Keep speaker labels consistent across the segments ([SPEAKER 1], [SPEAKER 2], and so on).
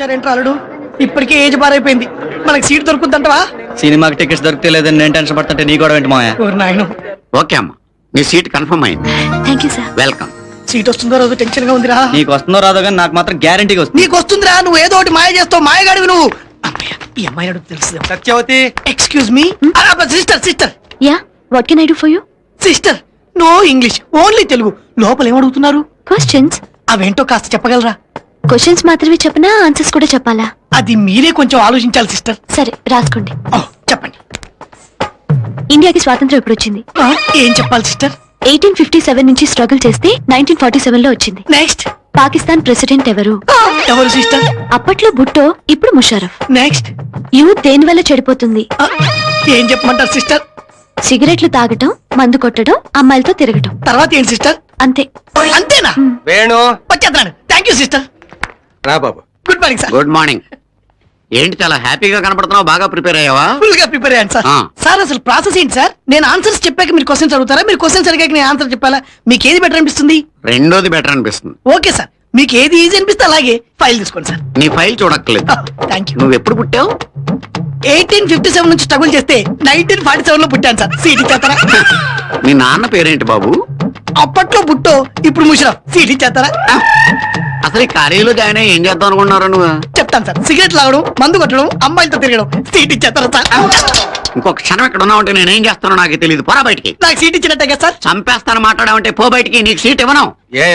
[SPEAKER 1] వచ్చారేంట్రా అల్లుడు? ఇప్పటికే ఏజ్ బారైపోయింది, మనకి సీట్ దొరుకుతుందంటవా?
[SPEAKER 2] సినిమాకి టికెట్స్ దొరికితే లేదని నేను టెన్షన్ పడుతుంటే నీ కూడా ఏంటి మాయా?
[SPEAKER 1] నాయన
[SPEAKER 3] ఓకే అమ్మా, నీ సీట్ కన్ఫర్మ్ అయింది.
[SPEAKER 4] Thank you sir.
[SPEAKER 3] Welcome.
[SPEAKER 1] Seat వస్తుందో రోజు టెన్షన్ గా ఉందిరా.
[SPEAKER 2] నీకు వస్తుందో రాదో కానీ నాకు మాత్రం గ్యారంటీగా వస్తుంది.
[SPEAKER 1] నీకు వస్తుందిరా, నువ్వు ఏదో ఒకటి మాయ చేస్తావు, మాయగాడివి నువ్వు. అమ్మయ్య, ఈ అమ్మాయి అడుగు తెలుసు.
[SPEAKER 2] Satyavati,
[SPEAKER 1] excuse me. Sister sister
[SPEAKER 4] yeah, what can I do for you?
[SPEAKER 1] Sister, no English, only Telugu. లోపల ఏమడుగుతున్నారు?
[SPEAKER 4] క్వశ్చన్స్.
[SPEAKER 1] అవేంటో కాస్త చెప్పగలరా?
[SPEAKER 4] క్వశ్చన్స్ మాత్రమే చెప్పనా, ఆన్సర్స్ కూడా చెప్పాలా?
[SPEAKER 1] అది మీరే కొంచెం ఆలోచించాలి సిస్టర్.
[SPEAKER 4] సరే రాసుకోండి.
[SPEAKER 1] చెప్పండి.
[SPEAKER 4] ఇండియాకి స్వాతంత్రం ఎప్పుడు వచ్చింది?
[SPEAKER 1] ఏం చెప్పాలి సిస్టర్?
[SPEAKER 4] 1857 నుంచి స్ట్రగుల్ చేస్తే 1947 లో వచ్చింది.
[SPEAKER 1] నెక్స్ట్.
[SPEAKER 4] పాకిస్తాన్ ప్రెసిడెంట్ ఎవరు?
[SPEAKER 1] ఎవరు సిస్టర్?
[SPEAKER 4] అప్పట్లో భుట్టో, ఇప్పుడు ముషారఫ్.
[SPEAKER 1] నెక్స్ట్.
[SPEAKER 4] యూత్ దేని వల్ల చెడిపోతుంది?
[SPEAKER 1] ఏం చెప్పమంటారు సిస్టర్?
[SPEAKER 4] సిగరెట్లు తాగటం, మందు కొట్టడం, అమ్మాయిలతో తిరగటం.
[SPEAKER 1] తర్వాత ఏంటి సిస్టర్?
[SPEAKER 4] అంతే.
[SPEAKER 1] అంతేనా?
[SPEAKER 2] వేణు
[SPEAKER 1] వచ్చేద్దాను. Thank you sister.
[SPEAKER 2] రా బాబు.
[SPEAKER 1] Good morning sir.
[SPEAKER 3] Good morning. ఏంటి చాలా హ్యాపీగా కనపడుతున్నావు, బాగా ప్రిపేర్ అయ్యావా?
[SPEAKER 1] ఫుల్ గా ప్రిపేర్ అయ్యాను సార్. సార్ అసలు ప్రాసెస్ ఏంటి సార్? నేను ఆన్సర్స్ చెప్పాక మీరు క్వశ్చన్స్ అడుగుతారా, మీరు క్వశ్చన్స్ అడిగాక నేను ఆన్సర్ చెప్పాలా? మీకు ఏది బెటర్ అనిపిస్తుంది?
[SPEAKER 3] రెండోది బెటర్ అనిపిస్తుంది.
[SPEAKER 1] ఓకే సార్, మీకు ఏది ఈజీ అనిపిస్తే అలాగే ఫైల్ తీసుకోండి సార్.
[SPEAKER 3] నీ ఫైల్ చూడక్కర్లేదు.
[SPEAKER 1] Thank you.
[SPEAKER 3] నువ్వు ఎప్పుడు పుట్టావు?
[SPEAKER 1] 1857 నుంచి స్ట్రగుల్ చేస్తే 1947 లో పుట్టాను సార్. సీట్ ఇచ్చేస్తారా?
[SPEAKER 3] మీ నాన్న పేరేంటి బాబు?
[SPEAKER 1] అప్పట్లో బుట్టో, ఇప్పుడు ముషరఫ్. సీట్ ఇచ్చేస్తారా?
[SPEAKER 3] అసలు ఈ కాలేజీలో జాయిన్ అయ్యి ఏం చేద్దాం అనుకున్నారు నువ్వు?
[SPEAKER 1] చెప్తాను సార్. సిగరెట్ లాగడం, మందు కొట్టడం, అమ్మాయిలతో తిరగడం. సీట్ ఇచ్చేస్తారా సార్?
[SPEAKER 3] ఇంకొక క్షణం ఎక్కడ ఉన్నావు అంటే నేనేం చేస్తానో నాకు తెలియదు. పోరా బయటికి.
[SPEAKER 1] నాకు సీట్ ఇచ్చినట్టే కదా సార్?
[SPEAKER 3] చంపేస్తాను మాట్లాడావంటే పో బయటికి. నీకు సీట్ ఇవ్వను.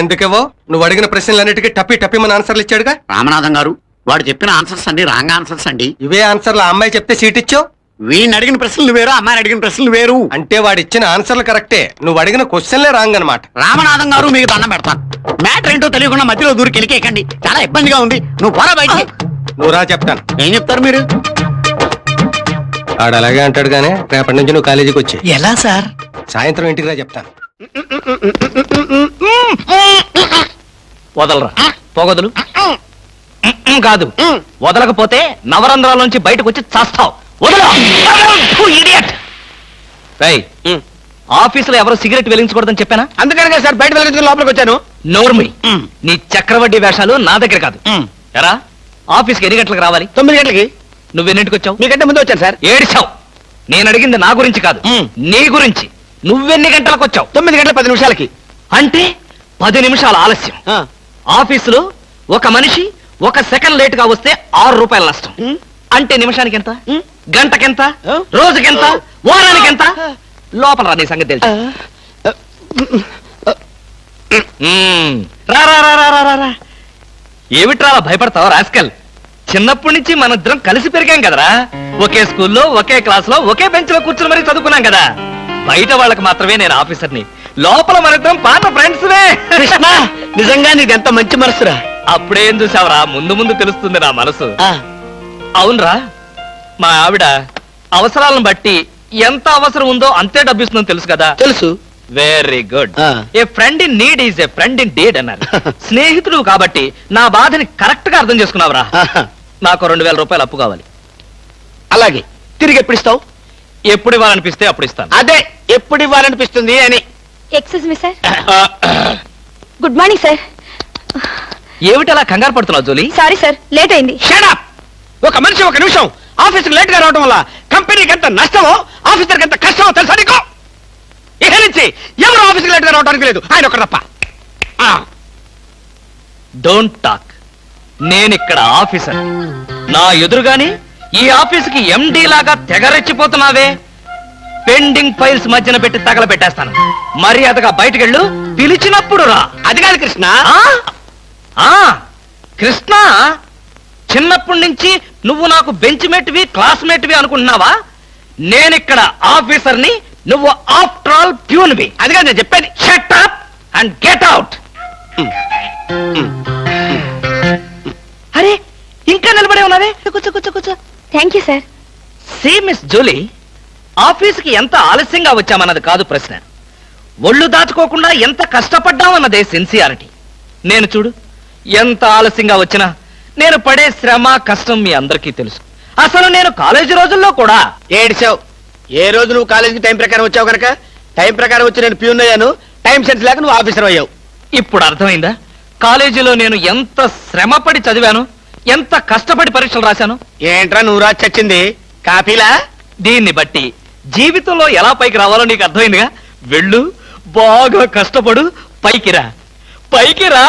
[SPEAKER 5] ఎందుకేవో నువ్వు అడిగిన ప్రశ్నలన్నిటికీ టప్పి మన ఆన్సర్లు ఇచ్చాడుగా.
[SPEAKER 3] రామనాథం గారు, వాడు చెప్పిన ఆన్సర్స్ అండి రాంగ్ ఆన్సర్స్ అండి.
[SPEAKER 5] ఇవే ఆన్సర్లు ఆ అమ్మాయి చెప్తే సీట్ ఇచ్చావు.
[SPEAKER 3] వీడిని అడిగిన ప్రశ్నలు వేరు, అమ్మాయిని అడిగిన ప్రశ్నలు వేరు.
[SPEAKER 5] అంటే వాడు ఇచ్చిన ఆన్సర్లు కరెక్టే, నువ్వు అడిగిన క్వశ్చన్లే రాంగ్ అనమాట.
[SPEAKER 3] రామనాథం గారు, మీకు దండం పెడతాను. మ్యాటర్ ఏంటో తెలియకుండా మధ్యలో దూరికి వెళ్ళికేకండి. చాలా ఇబ్బందిగా ఉంది. నువ్వు పోరా బయటికి.
[SPEAKER 5] నువ్వు రా చెప్తాను.
[SPEAKER 3] ఏం చెప్తారు మీరు?
[SPEAKER 5] ఆడు అలాగే అంటాడు గానీ రేపటి నుంచి నువ్వు కాలేజీకి వచ్చి
[SPEAKER 1] ఎలా సార్?
[SPEAKER 5] సాయంత్రం ఇంటికి రా చెప్తాను.
[SPEAKER 6] వదలరా, పోగొదలు కాదు. వదలకపోతే నవరంధ్రాల నుంచి బయటకు వచ్చి చస్తావు. ఆఫీసులో ఎవరు సిగరెట్ వెలిగించకూడదని చెప్పానా?
[SPEAKER 2] అందుకనే సార్ బయట వెళ్ళి లోపలికి వచ్చాను.
[SPEAKER 6] నోర్మి, నీ చక్రవడ్డీ వేషాలు నా దగ్గర కాదు. ఎరా, ఆఫీస్కి ఎన్ని గంటలకు రావాలి?
[SPEAKER 2] 9 గంటలకి.
[SPEAKER 6] నువ్వెన్నింటికి వచ్చావు?
[SPEAKER 2] మీకంటే ముందు వచ్చాను సార్.
[SPEAKER 6] ఏడిచావు. నేను అడిగింది నా గురించి కాదు, నీ గురించి. నువ్వెన్ని గంటలకు వచ్చావు?
[SPEAKER 2] 9 గంటల 10 నిమిషాలకి.
[SPEAKER 6] అంటే 10 నిమిషాల ఆలస్యం. ఆఫీసులో ఒక మనిషి 1 సెకండ్ లేట్ గా వస్తే 6 రూపాయల నష్టం. అంటే నిమిషానికి ఎంత, గంటకెంత, రోజుకెంత, వారానికి ఎంత? లోపల రా, నీ సంగతి తెలుసు. రా రా రా రా రా రా. ఏమిట్రా భయపడతావు రాస్కల్? చిన్నప్పటి నుంచి మనిద్దరం కలిసి పెరిగాం కదరా. ఒకే స్కూల్లో, ఒకే క్లాస్ లో, ఒకే బెంచ్ లో కూర్చుని మరీ చదువుకున్నాం కదా. బయట వాళ్ళకి మాత్రమే నేను ఆఫీసర్ని, లోపల మనిద్దరం పాత ఫ్రెండ్స్.
[SPEAKER 2] కృష్ణ, నిజంగా నీది ఎంత మంచి మనసురా.
[SPEAKER 6] అప్పుడేం చూసావరా, ముందు ముందు తెలుస్తుంది నా మనసు. అవునరా, మా ఆవిడ అవసరాలను బట్టి ఎంత అవసరం ఉందో అంతే డబ్బిస్తుందని తెలుసు కదా.
[SPEAKER 2] తెలుసు.
[SPEAKER 6] Very good. A friend in need is a friend indeed అన్నారు. స్నేహితుడు కాబట్టి నా బాధని కరెక్ట్ గా అర్థం చేసుకున్నావురా. నాకు 2000 రూపాయలు అప్పు కావాలి.
[SPEAKER 2] అలాగే, తిరిగి ఎప్పుడు ఇస్తావు?
[SPEAKER 6] ఎప్పుడు ఇవ్వాలనిపిస్తే అప్పుడు ఇస్తాను.
[SPEAKER 2] అదే, ఎప్పుడు ఇవ్వాలనిపిస్తుంది అని.
[SPEAKER 4] Excuse me sir. Good morning sir.
[SPEAKER 6] ఏమిటి అలా కంగారు పడుతున్నావు జోలీ?
[SPEAKER 4] సారీ సార్, లేట్ అయింది.
[SPEAKER 2] Shut up! ఒక మనిషి 1 నిమిషం ఆఫీసుకు లేట్ గా రావడం వల్ల కంపెనీకి ఎంత నష్టమో, ఆఫీసర్కి ఎంత కష్టమో తెలుసా నీకు? ఇక నుంచి ఎవరు ఆఫీసుకు లేట్ గా రావడానికి లేదు, ఆయన ఒకరు తప్ప.
[SPEAKER 6] Don't talk. నేనిక్కడ ఆఫీసర్. నా ఎదురుగాని ఈ ఆఫీసుకి ఎండి లాగా తెగరెచ్చిపోతున్నావే. పెండింగ్ ఫైల్స్ మధ్యన పెట్టి తగలబెట్టేస్తాను. మర్యాదగా బయటకెళ్ళు, పిలిచినప్పుడు రా.
[SPEAKER 2] అది కాదు కృష్ణ.
[SPEAKER 6] కృష్ణ, చిన్నప్పటి నుంచి నువ్వు నాకు బెంచ్ మేట్వి, క్లాస్మేట్వి అనుకుంటున్నావా? నేనిక్కడ ఆఫీసర్ని, నువ్వు ఆఫ్టర్ ఆల్ ప్యూన్వి.
[SPEAKER 2] అది కాదు నేను చెప్పేది.
[SPEAKER 6] Shut up and get out. అరే, ఇంకా నిలబడే ఉన్నావే? కూర్చో కూర్చో కూర్చో.
[SPEAKER 4] Thank you sir.
[SPEAKER 6] See miss Julie, ఆఫీసుకి ఎంత ఆలస్యంగా వచ్చామన్నది కాదు ప్రశ్న. ఒళ్ళు దాచుకోకుండా ఎంత కష్టపడ్డామన్నదే సిన్సియారిటీ. నేను చూడు, ఎంత ఆలస్యంగా వచ్చినా నేను పడే శ్రమ, కష్టం మీ అందరికీ తెలుసు. అసలు నేను కాలేజీ రోజుల్లో కూడా
[SPEAKER 2] ఏడిచావు. ఏ రోజు నువ్వు కాలేజీకి టైం ప్రకారం వచ్చావు కనుక టైం ప్రకారం వచ్చి నేను ప్యూన్ అయ్యాను. టైం సెన్స్ లేక నువ్వు ఆఫీసర్ అయ్యావు.
[SPEAKER 6] ఇప్పుడు అర్థమైందా కాలేజీలో నేను ఎంత శ్రమపడి చదివాను, ఎంత కష్టపడి పరీక్షలు రాశాను.
[SPEAKER 3] ఏంట్రా నువ్వు రాసి చచ్చింది కాపీలా?
[SPEAKER 6] దీన్ని బట్టి జీవితంలో ఎలా పైకి రావాలో నీకు అర్థమైందిగా. వెళ్ళు, బాగా కష్టపడు, పైకి రా. పైకి రా.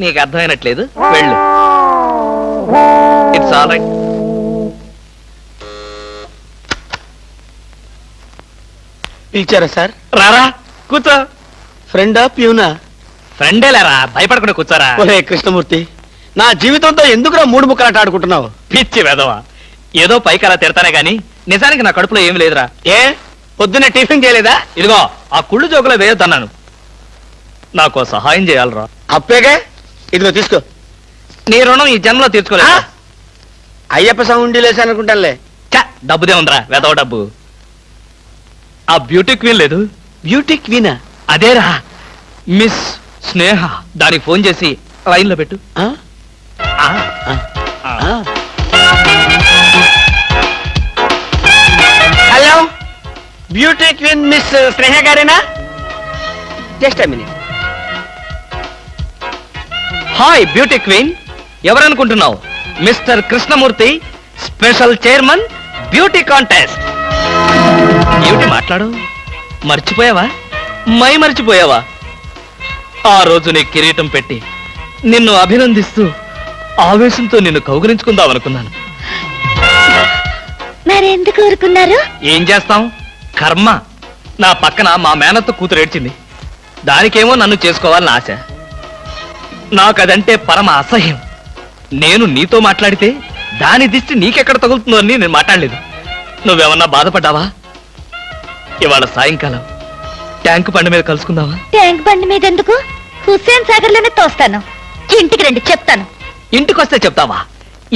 [SPEAKER 6] నీకు అర్థమైనట్లేదు, వెళ్ళు. It's all right.
[SPEAKER 3] పిలిచారా సార్?
[SPEAKER 6] రారా, కూర్చో.
[SPEAKER 3] ఫ్రెండా ప్యూనా?
[SPEAKER 6] ఫ్రెండేలేరా, భయపడకుండా కూర్చోరా.
[SPEAKER 3] ఒరే కృష్ణమూర్తి, నా జీవితంతో ఎందుకురా మూడు ముక్కలాట ఆడుకుంటున్నావు?
[SPEAKER 6] పిచ్చి వెదవా, ఏదో పైకి అలా తిడతానే గాని నిజానికి నా కడుపులో ఏం లేదురా.
[SPEAKER 3] ఏ పొద్దున్నే టిఫిన్ చేయలేదా?
[SPEAKER 6] ఇదిగో ఆ కుళ్ళు జోకులో వేయొద్దన్నాను. నాకు సహాయం చేయాలరా.
[SPEAKER 3] అప్పేగా, ఇదిగో తీసుకో.
[SPEAKER 6] నీ రుణం ఈ జన్మలో తీర్చుకోలేదు.
[SPEAKER 3] అయ్యప్ప సౌండి లేసానుకుంటానులే.
[SPEAKER 6] డబ్బుదే ఉందిరా, వెదవ డబ్బు. ఆ బ్యూటీ క్వీన్ లేదు,
[SPEAKER 3] బ్యూటీ క్వీనా?
[SPEAKER 6] అదేరా మిస్ స్నేహ. దానికి ఫోన్ చేసి లైన్ లో పెట్టు.
[SPEAKER 3] ఆ?
[SPEAKER 6] ఆ,
[SPEAKER 3] ఆ. Hello, beauty queen miss Sneha గారేనా? Just a minute.
[SPEAKER 6] Hi beauty queen, ఎవరనుకుంటున్నావు? Mister Krishnamurthy, special chairman, beauty contest. ఏమిటి మాట్లాడు? మర్చిపోయావా? మర్చిపోయావా? ఆ రోజు నీ కిరీటం పెట్టి నిన్ను అభినందిస్తూ ఆవేశంతో నిన్ను కౌగిలించుకుందామనుకున్నాను.
[SPEAKER 4] మరెందుకు ఊరుకున్నారు?
[SPEAKER 6] ఏం చేస్తాం, కర్మ. నా పక్కన మా మేనత్త కూతురు ఏడ్చింది. దానికేమో నన్ను చేసుకోవాలని ఆశ. నాకదంటే పరమ అసహ్యం. నేను నీతో మాట్లాడితే దాని దిష్టి నీకెక్కడ తగులుతుందో అని నేను మాట్లాడలేదు. నువ్వేమన్నా బాధపడ్డావా? ఇవాళ సాయంకాలం ట్యాంకు బండి మీద కలుసుకుందావా?
[SPEAKER 4] ట్యాంక్ బండి మీద ఎందుకు? హుస్సేన్ సాగర్ లోనే తోస్తాను. ఇంటికి రండి, చెప్తాను.
[SPEAKER 6] ఇంటికొస్తే చెప్తావా?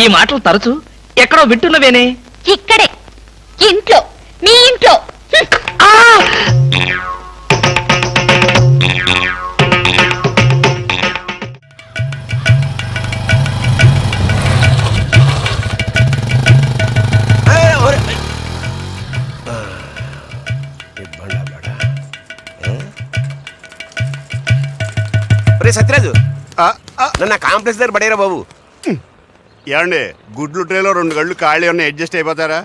[SPEAKER 6] ఈ మాటలు తరచు ఎక్కడో వింటున్నవేనే.
[SPEAKER 4] ఇక్కడే, ఇంట్లో, మీ ఇంట్లో.
[SPEAKER 7] సత్యరాజు, నన్ను కాంప్లెక్స్ దగ్గర పడేరా బాబు.
[SPEAKER 8] ఏమండి, గుడ్లు ట్రేలో 2 గళ్ళు ఖాళీ ఉన్నాయి, అడ్జస్ట్ అయిపోతారా?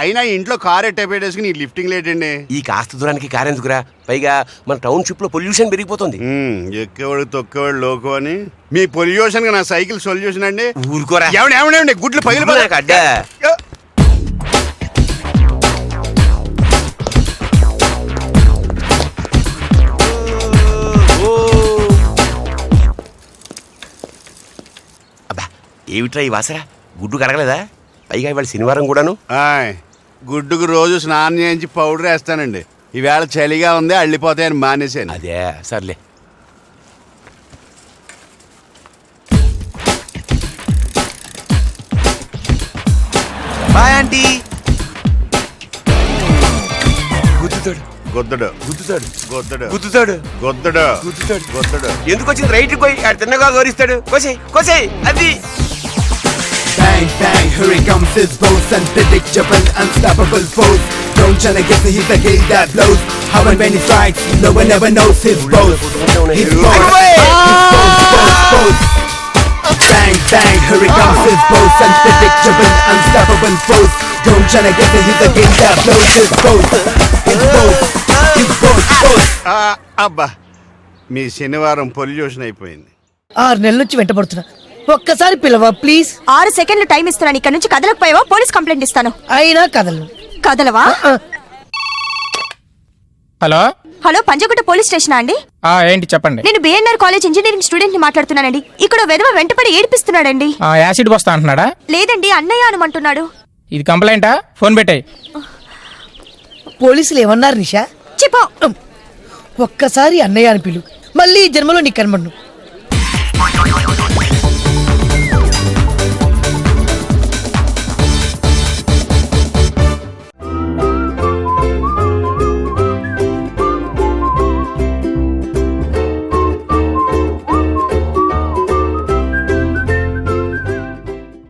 [SPEAKER 8] అయినా ఇంట్లో కార్ ఎట్టేసుకుని ఈ లిఫ్టింగ్ లేట్ అండి.
[SPEAKER 7] ఈ కాస్త దూరానికి కారు ఎందుకురా? పైగా మన టౌన్షిప్ లో పొల్యూషన్ పెరిగిపోతుంది.
[SPEAKER 8] ఎక్కేవాడు తొక్కేవాడు లోకో అని మీ పొల్యూషన్ నా సైకిల్ సొల్యూషన్ అండి.
[SPEAKER 7] ఊరుకోరా.
[SPEAKER 8] ఏమండి గుడ్లు పగిలి
[SPEAKER 7] అడ్డా ఏమిట్రా ఈ వాసరా? గుడ్డు కడగలేదా? పైగా ఇవాళ శనివారం కూడాను.
[SPEAKER 8] గుడ్డుకు రోజు స్నానం చేయించి పౌడర్ వేస్తానండి. ఈవేళ చలిగా ఉంది, అళ్ళిపోతాయని మానేశాను.
[SPEAKER 7] అదే సర్లే. Bye aunty. గుద్దుతాడు
[SPEAKER 8] గొద్దడు
[SPEAKER 7] గుద్దుతాడు
[SPEAKER 8] గొద్దడు
[SPEAKER 7] గుద్దుతాడు
[SPEAKER 8] గొద్దడు
[SPEAKER 7] గుద్దుతాడు
[SPEAKER 8] గొద్దడు.
[SPEAKER 7] ఎందుకు వచ్చింది? రైట్ పోయి ఆడు తిన్నగా గౌరిస్తాడు. కోసే కోసే అది.
[SPEAKER 9] Bang, bang, here he comes his boast, unpredictable, unstoppable foes. Don't tryna guess that he's the gate that blows. How and when he strikes, no one ever knows his boast. His boast, boast. Bang, bang, here he comes his boast, unpredictable, unstoppable foes. Don't tryna guess that he's the gate that blows. His boast, his boast, his boast.
[SPEAKER 8] అబ్బా, మీ శనివారం pollution అయిపోయింది.
[SPEAKER 1] 6 నెలల నుంచి వెంటబడుతున్నా. ఒక్కసారి పిలవా please.
[SPEAKER 4] 6 సెకండ్లు time ఇస్తున్నాను. ఇక్కడ నుంచి కదలకపోయావా పోలీస్ కంప్లైంట్ ఇస్తాను.
[SPEAKER 1] అయినా కదలను.
[SPEAKER 4] కదలవా?
[SPEAKER 10] Hello
[SPEAKER 4] hello, Panjagutta police station అండి?
[SPEAKER 10] ఏంటి చెప్పండి.
[SPEAKER 4] నేను బిఎన్ఆర్ కాలేజ్ ఇంజనీరింగ్ స్టూడెంట్ ని మాట్లాడుతున్నానండి. ఇక్కడ వెధవ వెంటపడి ఏడిపిస్తున్నాడండి.
[SPEAKER 10] యాసిడ్ వస్తా అంటున్నాడా?
[SPEAKER 4] లేదండి, అన్నయ్య అనమంటున్నాడు.
[SPEAKER 10] ఇది కంప్లైంటా? ఫోన్ పెట్టాయి.
[SPEAKER 1] పోలీసులు ఏమన్నారు నిషా?
[SPEAKER 4] చెప్పు.
[SPEAKER 1] ఒక్కసారి అన్నయ్య అని పిలు, మళ్ళీ ఈ జన్మలో నీకు కనబడను.